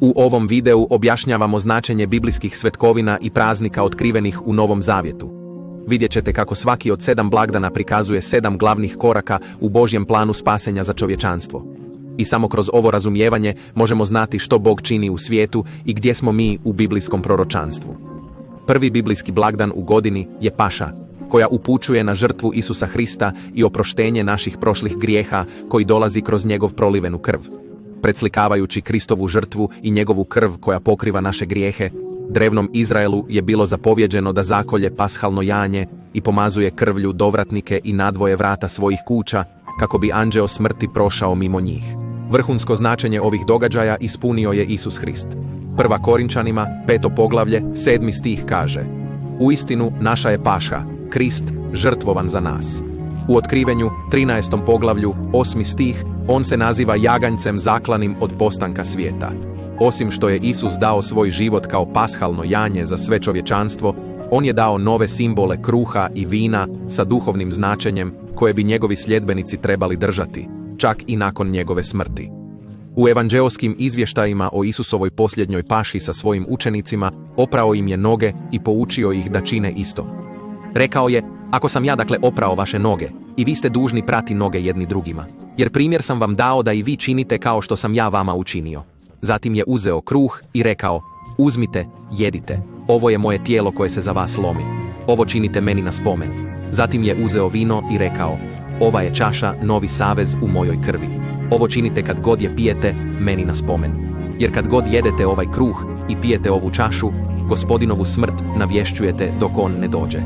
U ovom videu objašnjavamo značenje biblijskih svetkovina i praznika otkrivenih u Novom Zavjetu. Vidjet ćete kako svaki od 7 blagdana prikazuje 7 glavnih koraka u Božjem planu spasenja za čovječanstvo. I samo kroz ovo razumijevanje možemo znati što Bog čini u svijetu i gdje smo mi u biblijskom proročanstvu. Prvi biblijski blagdan u godini je Paša, koja upućuje na žrtvu Isusa Hrista i oproštenje naših prošlih grijeha koji dolazi kroz njegov prolivenu krv. Predslikavajući Kristovu žrtvu i njegovu krv koja pokriva naše grijehe, drevnom Izraelu je bilo zapovjeđeno da zakolje pashalno janje i pomazuje krvlju dovratnike i nadvoje vrata svojih kuća, kako bi anđeo smrti prošao mimo njih. Vrhunsko značenje ovih događaja ispunio je Isus Hrist. 1. Korinčanima, 5. poglavlje, 7. stih kaže: Uistinu naša je Paša, Krist, žrtvovan za nas. U Otkrivenju, 13. poglavlju, 8. stih, on se naziva jaganjcem zaklanim od postanka svijeta. Osim što je Isus dao svoj život kao pashalno janje za sve čovječanstvo, on je dao nove simbole kruha i vina sa duhovnim značenjem koje bi njegovi sljedbenici trebali držati, čak i nakon njegove smrti. U evanđeoskim izvještajima o Isusovoj posljednjoj paši sa svojim učenicima oprao im je noge i poučio ih da čine isto. Rekao je: Ako sam ja dakle oprao vaše noge, i vi ste dužni prati noge jedni drugima, jer primjer sam vam dao da i vi činite kao što sam ja vama učinio. Zatim je uzeo kruh i rekao: Uzmite, jedite, ovo je moje tijelo koje se za vas lomi. Ovo činite meni na spomen. Zatim je uzeo vino i rekao: Ova je čaša, novi savez u mojoj krvi. Ovo činite kad god je pijete, meni na spomen. Jer kad god jedete ovaj kruh i pijete ovu čašu, Gospodinovu smrt navješćujete dok on ne dođe.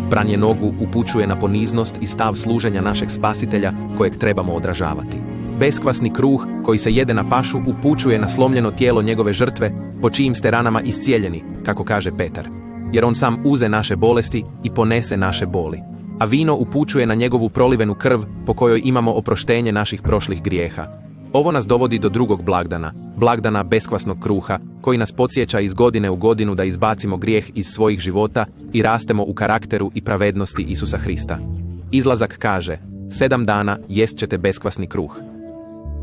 Pranje nogu upućuje na poniznost i stav služenja našeg Spasitelja kojeg trebamo odražavati. Beskvasni kruh koji se jede na pašu upućuje na slomljeno tijelo njegove žrtve, po čijim ste ranama iscijeljeni, kako kaže Petar. Jer on sam uze naše bolesti i ponese naše boli. A vino upućuje na njegovu prolivenu krv po kojoj imamo oproštenje naših prošlih grijeha. Ovo nas dovodi do drugog blagdana, blagdana beskvasnog kruha, koji nas podsjeća iz godine u godinu da izbacimo grijeh iz svojih života i rastemo u karakteru i pravednosti Isusa Hrista. Izlazak kaže: 7 dana jest ćete beskvasni kruh.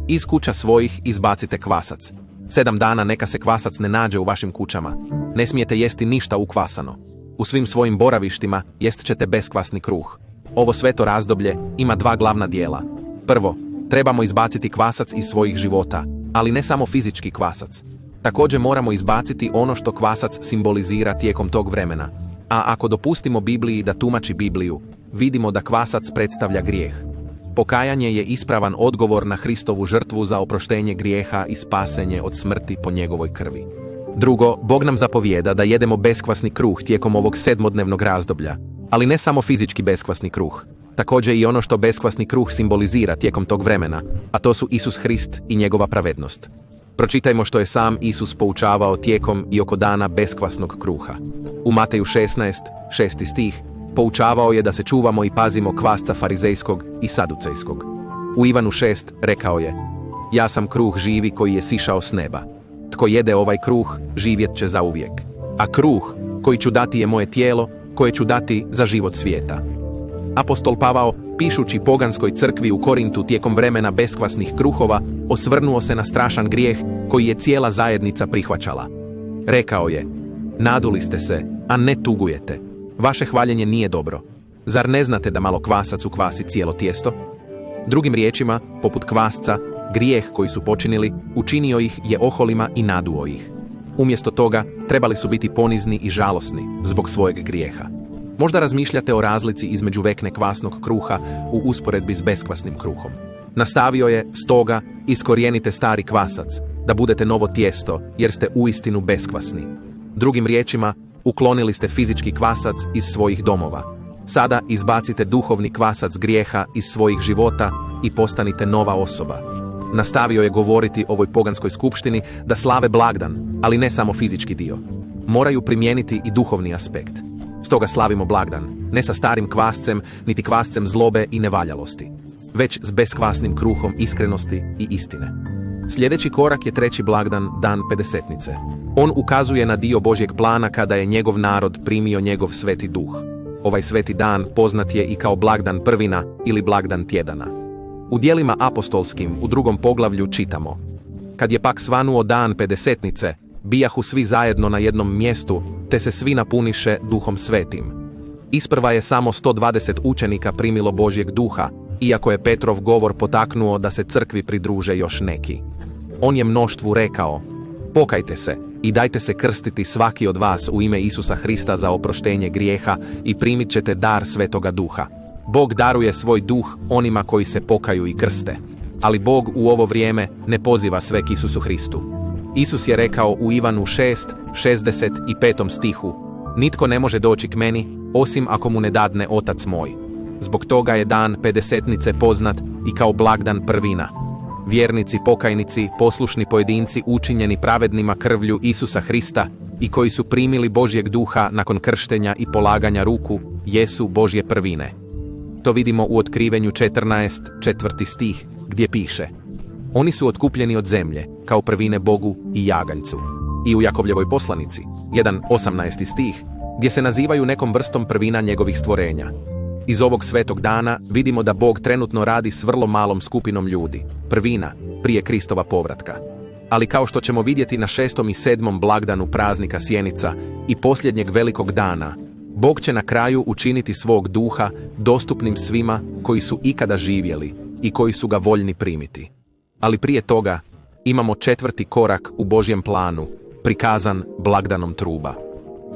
Iz kuća svojih izbacite kvasac. 7 dana neka se kvasac ne nađe u vašim kućama. Ne smijete jesti ništa ukvasano. U svim svojim boravištima jest ćete beskvasni kruh. Ovo sveto razdoblje ima 2 glavna dijela. Prvo, trebamo izbaciti kvasac iz svojih života, ali ne samo fizički kvasac. Također moramo izbaciti ono što kvasac simbolizira tijekom tog vremena. A ako dopustimo Bibliji da tumači Bibliju, vidimo da kvasac predstavlja grijeh. Pokajanje je ispravan odgovor na Hristovu žrtvu za oproštenje grijeha i spasenje od smrti po njegovoj krvi. Drugo, Bog nam zapovijeda da jedemo beskvasni kruh tijekom ovog 7-dnevnog razdoblja, ali ne samo fizički beskvasni kruh, također i ono što beskvasni kruh simbolizira tijekom tog vremena, a to su Isus Hrist i njegova pravednost. Pročitajmo što je sam Isus poučavao tijekom i oko dana beskvasnog kruha. U Mateju 16, 6. stih, poučavao je da se čuvamo i pazimo kvasca farizejskog i saducejskog. U Ivanu 6 rekao je: Ja sam kruh živi koji je sišao s neba. Tko jede ovaj kruh, živjet će zauvijek. A kruh koji ću dati je moje tijelo, koje ću dati za život svijeta. Apostol Pavao, pišući poganskoj crkvi u Korintu tijekom vremena beskvasnih kruhova, osvrnuo se na strašan grijeh koji je cijela zajednica prihvaćala. Rekao je: Naduli ste se, a ne tugujete. Vaše hvaljenje nije dobro. Zar ne znate da malo kvasac ukvasi cijelo tijesto? Drugim riječima, poput kvasca, grijeh koji su počinili, učinio ih je oholima i naduo ih. Umjesto toga, trebali su biti ponizni i žalosni zbog svojeg grijeha. Možda razmišljate o razlici između vekne kvasnog kruha u usporedbi s beskvasnim kruhom. Nastavio je: Stoga, iskorijenite stari kvasac, da budete novo tijesto, jer ste uistinu beskvasni. Drugim riječima, uklonili ste fizički kvasac iz svojih domova. Sada izbacite duhovni kvasac grijeha iz svojih života i postanite nova osoba. Nastavio je govoriti ovoj poganskoj skupštini da slave blagdan, ali ne samo fizički dio. Moraju primijeniti i duhovni aspekt. Stoga slavimo blagdan, ne sa starim kvascem, niti kvascem zlobe i nevaljalosti, već s beskvasnim kruhom iskrenosti i istine. Sljedeći korak je 3. blagdan, dan Pedesetnice. On ukazuje na dio Božjeg plana kada je njegov narod primio njegov sveti duh. Ovaj sveti dan poznat je i kao blagdan prvina ili blagdan tjedana. U djelima apostolskim u 2. poglavlju čitamo: Kad je pak svanuo dan pedesetnice, bijahu svi zajedno na jednom mjestu, te se svi napuniše Duhom Svetim. Isprva je samo 120 učenika primilo Božjeg duha, iako je Petrov govor potaknuo da se crkvi pridruže još neki. On je mnoštvu rekao: pokajte se i dajte se krstiti svaki od vas u ime Isusa Hrista za oproštenje grijeha i primit ćete dar Svetoga Duha. Bog daruje svoj duh onima koji se pokaju i krste. Ali Bog u ovo vrijeme ne poziva sve k Isusu Hristu. Isus je rekao u Ivanu 6:65 stihu: nitko ne može doći k meni, osim ako mu ne dadne Otac moj. Zbog toga je dan pedesetnice poznat i kao blagdan prvina. Vjernici, pokajnici, poslušni pojedinci učinjeni pravednima krvlju Isusa Hrista i koji su primili Božjeg duha nakon krštenja i polaganja ruku, jesu Božje prvine. To vidimo u Otkrivenju 14:4 stih, gdje piše: oni su otkupljeni od zemlje, kao prvine Bogu i jaganjcu. I u Jakovljevoj poslanici, 1:18 stih, gdje se nazivaju nekom vrstom prvina njegovih stvorenja. Iz ovog svetog dana vidimo da Bog trenutno radi s vrlo malom skupinom ljudi, prvina, prije Kristova povratka. Ali kao što ćemo vidjeti na 6. i 7. blagdanu praznika Sjenica i posljednjeg velikog dana, Bog će na kraju učiniti svog duha dostupnim svima koji su ikada živjeli i koji su ga voljni primiti. Ali prije toga imamo 4. korak u Božjem planu, prikazan blagdanom truba.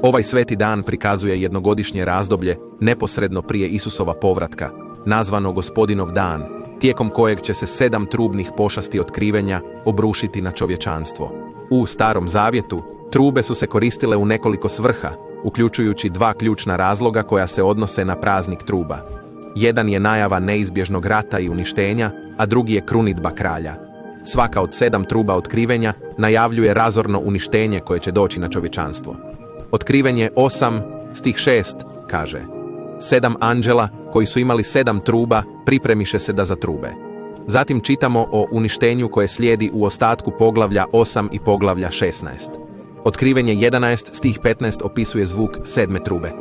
Ovaj sveti dan prikazuje jednogodišnje razdoblje neposredno prije Isusova povratka, nazvano Gospodinov dan, tijekom kojeg će se 7 trubnih pošasti otkrivenja obrušiti na čovječanstvo. U Starom Zavjetu trube su se koristile u nekoliko svrha, uključujući 2 ključna razloga koja se odnose na praznik truba. Jedan je najava neizbježnog rata i uništenja, a drugi je krunidba kralja. Svaka od 7 truba otkrivenja najavljuje razorno uništenje koje će doći na čovječanstvo. Otkrivenje 8, stih 6, kaže: 7 anđela koji su imali 7 truba pripremiše se da zatrube. Zatim čitamo o uništenju koje slijedi u ostatku poglavlja 8 i poglavlja 16. Otkrivenje 11, stih 15 opisuje zvuk 7. trube.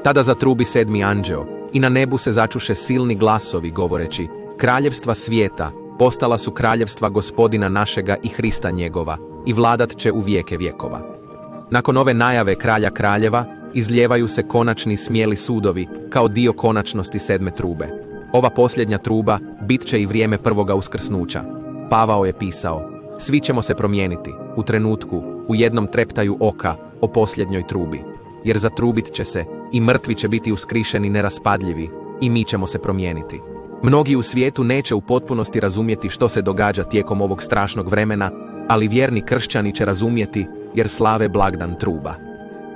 Tada zatrubi 7. anđeo i na nebu se začuše silni glasovi govoreći: kraljevstva svijeta postala su kraljevstva Gospodina našega i Hrista njegova i vladat će u vijeke vjekova. Nakon ove najave kralja kraljeva, izlijevaju se konačni smjeli sudovi kao dio konačnosti 7. trube. Ova posljednja truba bit će i vrijeme prvoga uskrsnuća. Pavao je pisao: svi ćemo se promijeniti, u trenutku, u jednom treptaju oka, o posljednjoj trubi. Jer zatrubit će se i mrtvi će biti uskrišeni neraspadljivi i mi ćemo se promijeniti. Mnogi u svijetu neće u potpunosti razumjeti što se događa tijekom ovog strašnog vremena, ali vjerni kršćani će razumjeti jer slave blagdan truba.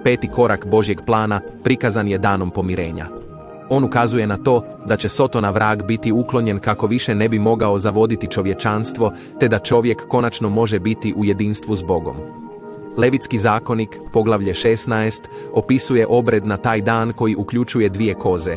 5. korak Božjeg plana prikazan je danom pomirenja. On ukazuje na to da će Sotona vrag biti uklonjen kako više ne bi mogao zavoditi čovječanstvo, te da čovjek konačno može biti u jedinstvu s Bogom. Levitski zakonik, poglavlje 16, opisuje obred na taj dan koji uključuje 2 koze.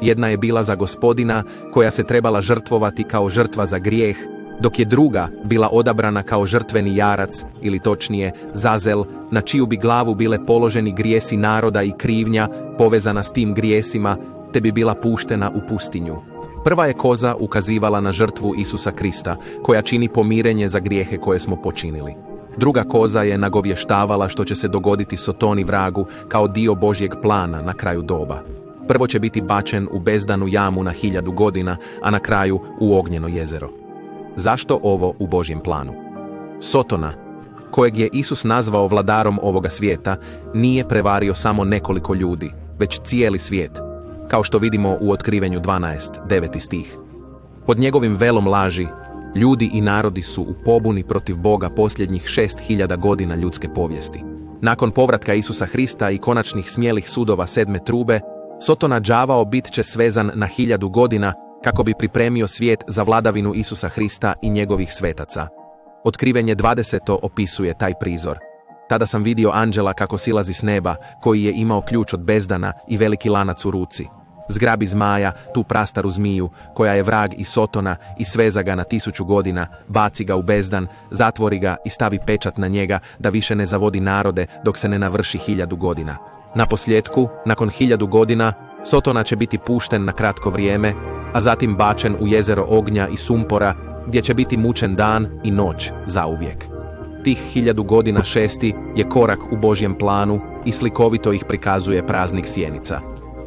Jedna je bila za Gospodina, koja se trebala žrtvovati kao žrtva za grijeh, dok je druga bila odabrana kao žrtveni jarac, ili točnije zazel, na čiju bi glavu bile položeni grijesi naroda i krivnja povezana s tim grijesima, te bi bila puštena u pustinju. Prva je koza ukazivala na žrtvu Isusa Krista, koja čini pomirenje za grijehe koje smo počinili. Druga koza je nagovještavala što će se dogoditi Sotoni vragu kao dio Božjeg plana na kraju doba. Prvo će biti bačen u bezdanu jamu na 1000 godina, a na kraju u ognjeno jezero. Zašto ovo u Božjem planu? Sotona, kojeg je Isus nazvao vladarom ovoga svijeta, nije prevario samo nekoliko ljudi, već cijeli svijet, kao što vidimo u Otkrivenju 12, 9. stih. Pod njegovim velom laži, ljudi i narodi su u pobuni protiv Boga posljednjih 6000 godina ljudske povijesti. Nakon povratka Isusa Hrista i konačnih smjelih sudova 7. trube, Sotona đavao bit će svezan na 1000 godina kako bi pripremio svijet za vladavinu Isusa Hrista i njegovih svetaca. Otkrivenje 20. opisuje taj prizor. Tada sam vidio anđela kako silazi s neba, koji je imao ključ od bezdana i veliki lanac u ruci. Zgrabi zmaja, tu prastaru zmiju, koja je vrag i Sotona, i sveza ga na 1000 godina, baci ga u bezdan, zatvori ga i stavi pečat na njega da više ne zavodi narode dok se ne navrši 1000 godina. Naposljetku, nakon 1000 godina, Sotona će biti pušten na kratko vrijeme, a zatim bačen u jezero ognja i sumpora gdje će biti mučen dan i noć zauvijek. Tih 1000 godina 6. je korak u Božjem planu i slikovito ih prikazuje praznik sjenica.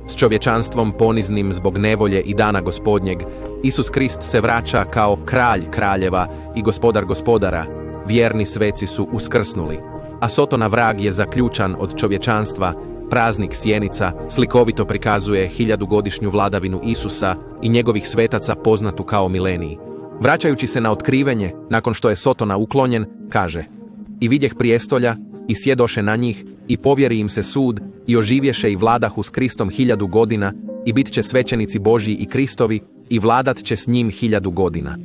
S čovječanstvom poniznim zbog nevolje i dana Gospodnjeg, Isus Krist se vraća kao kralj kraljeva i gospodar gospodara. Vjerni sveci su uskrsnuli, a Sotona vrag je zaključan od čovječanstva. Praznik sjenica slikovito prikazuje 1000-godišnju vladavinu Isusa i njegovih svetaca poznatu kao mileniji. Vraćajući se na otkrivenje, nakon što je Sotona uklonjen, kaže: "I vidjeh prijestolja, i sjedoše na njih, i povjeri im se sud, i oživješe i vladahu s Kristom 1000 godina, i bit će svećenici Božji i Kristovi, i vladat će s njim 1000 godina."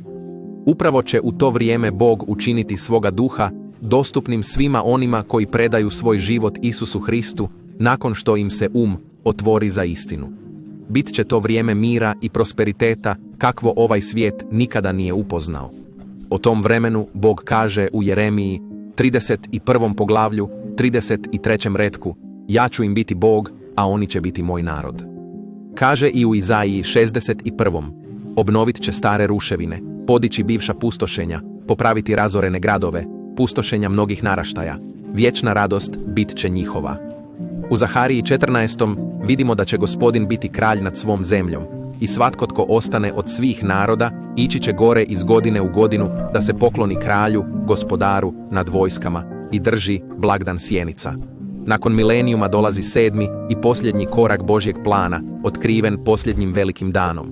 Upravo će u to vrijeme Bog učiniti svoga duha dostupnim svima onima koji predaju svoj život Isusu Hristu, nakon što im se otvori za istinu. Bit će to vrijeme mira i prosperiteta kakvo ovaj svijet nikada nije upoznao. O tom vremenu Bog kaže u Jeremiji 31. poglavlju 33. retku: "Ja ću im biti Bog, a oni će biti moj narod." Kaže i u Izaiji 61. "Obnovit će stare ruševine, podići bivša pustošenja, popraviti razorene gradove, pustošenja mnogih naraštaja. Vječna radost bit će njihova." U Zahariji 14. vidimo da će Gospodin biti kralj nad svom zemljom i svatko tko ostane od svih naroda ići će gore iz godine u godinu da se pokloni kralju, gospodaru nad vojskama i drži blagdan sjenica. Nakon milenijuma dolazi 7. i posljednji korak Božjeg plana, otkriven posljednjim velikim danom.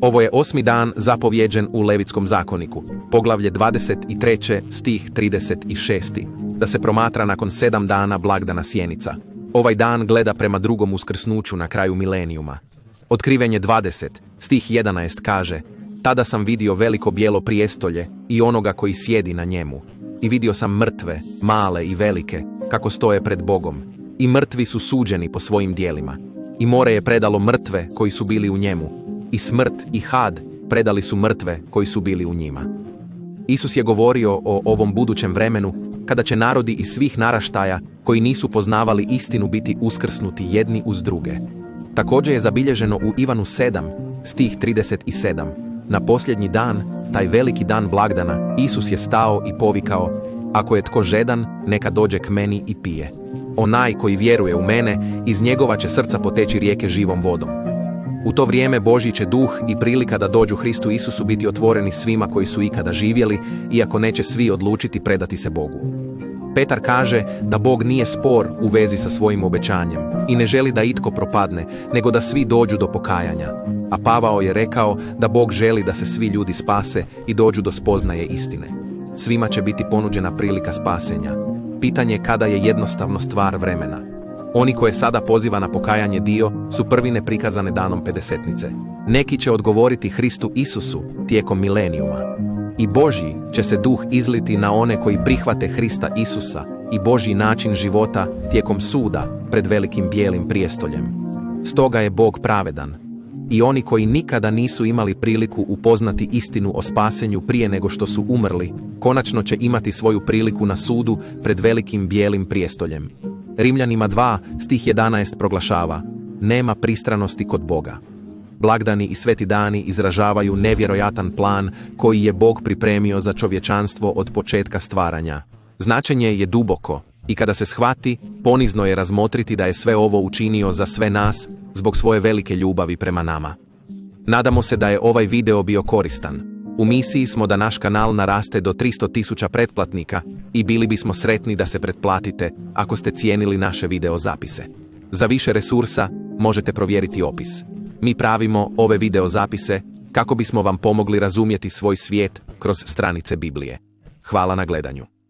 Ovo je 8. dan zapovjeđen u Levitskom zakoniku, poglavlje 23. stih 36. da se promatra nakon 7 dana blagdana sjenica. Ovaj dan gleda prema drugom uskrsnuću na kraju milenijuma. Otkrivenje 20, stih 11 kaže: "Tada sam vidio veliko bijelo prijestolje i onoga koji sjedi na njemu. I vidio sam mrtve, male i velike, kako stoje pred Bogom. I mrtvi su suđeni po svojim dijelima. I more je predalo mrtve koji su bili u njemu. I smrt i had predali su mrtve koji su bili u njima." Isus je govorio o ovom budućem vremenu, kada će narodi iz svih naraštaja koji nisu poznavali istinu biti uskrsnuti jedni uz druge. Također je zabilježeno u Ivanu 7, stih 37. Na posljednji dan, taj veliki dan blagdana, Isus je stao i povikao: "Ako je tko žedan, neka dođe k meni i pije. Onaj koji vjeruje u mene, iz njegova će srca poteći rijeke živom vodom." U to vrijeme Božji će duh i prilika da dođu Hristu Isusu biti otvoreni svima koji su ikada živjeli, iako neće svi odlučiti predati se Bogu. Petar kaže da Bog nije spor u vezi sa svojim obećanjem i ne želi da itko propadne, nego da svi dođu do pokajanja. A Pavao je rekao da Bog želi da se svi ljudi spase i dođu do spoznaje istine. Svima će biti ponuđena prilika spasenja. Pitanje je kada je jednostavno stvar vremena. Oni koje sada poziva na pokajanje dio su prvine prikazane danom Pedesetnice. Neki će odgovoriti Hristu Isusu tijekom milenijuma. I Božji će se duh izliti na one koji prihvate Hrista Isusa i Božji način života tijekom suda pred velikim bijelim prijestoljem. Stoga je Bog pravedan. I oni koji nikada nisu imali priliku upoznati istinu o spasenju prije nego što su umrli, konačno će imati svoju priliku na sudu pred velikim bijelim prijestoljem. Rimljanima 2, stih 11 proglašava: "Nema pristranosti kod Boga." Blagdani i sveti dani izražavaju nevjerojatan plan koji je Bog pripremio za čovječanstvo od početka stvaranja. Značenje je duboko i kada se shvati, ponizno je razmotriti da je sve ovo učinio za sve nas zbog svoje velike ljubavi prema nama. Nadamo se da je ovaj video bio koristan. U misiji smo da naš kanal naraste do 300.000 pretplatnika i bili bismo sretni da se pretplatite ako ste cijenili naše video zapise. Za više resursa možete provjeriti opis. Mi pravimo ove video zapise kako bismo vam pomogli razumjeti svoj svijet kroz stranice Biblije. Hvala na gledanju.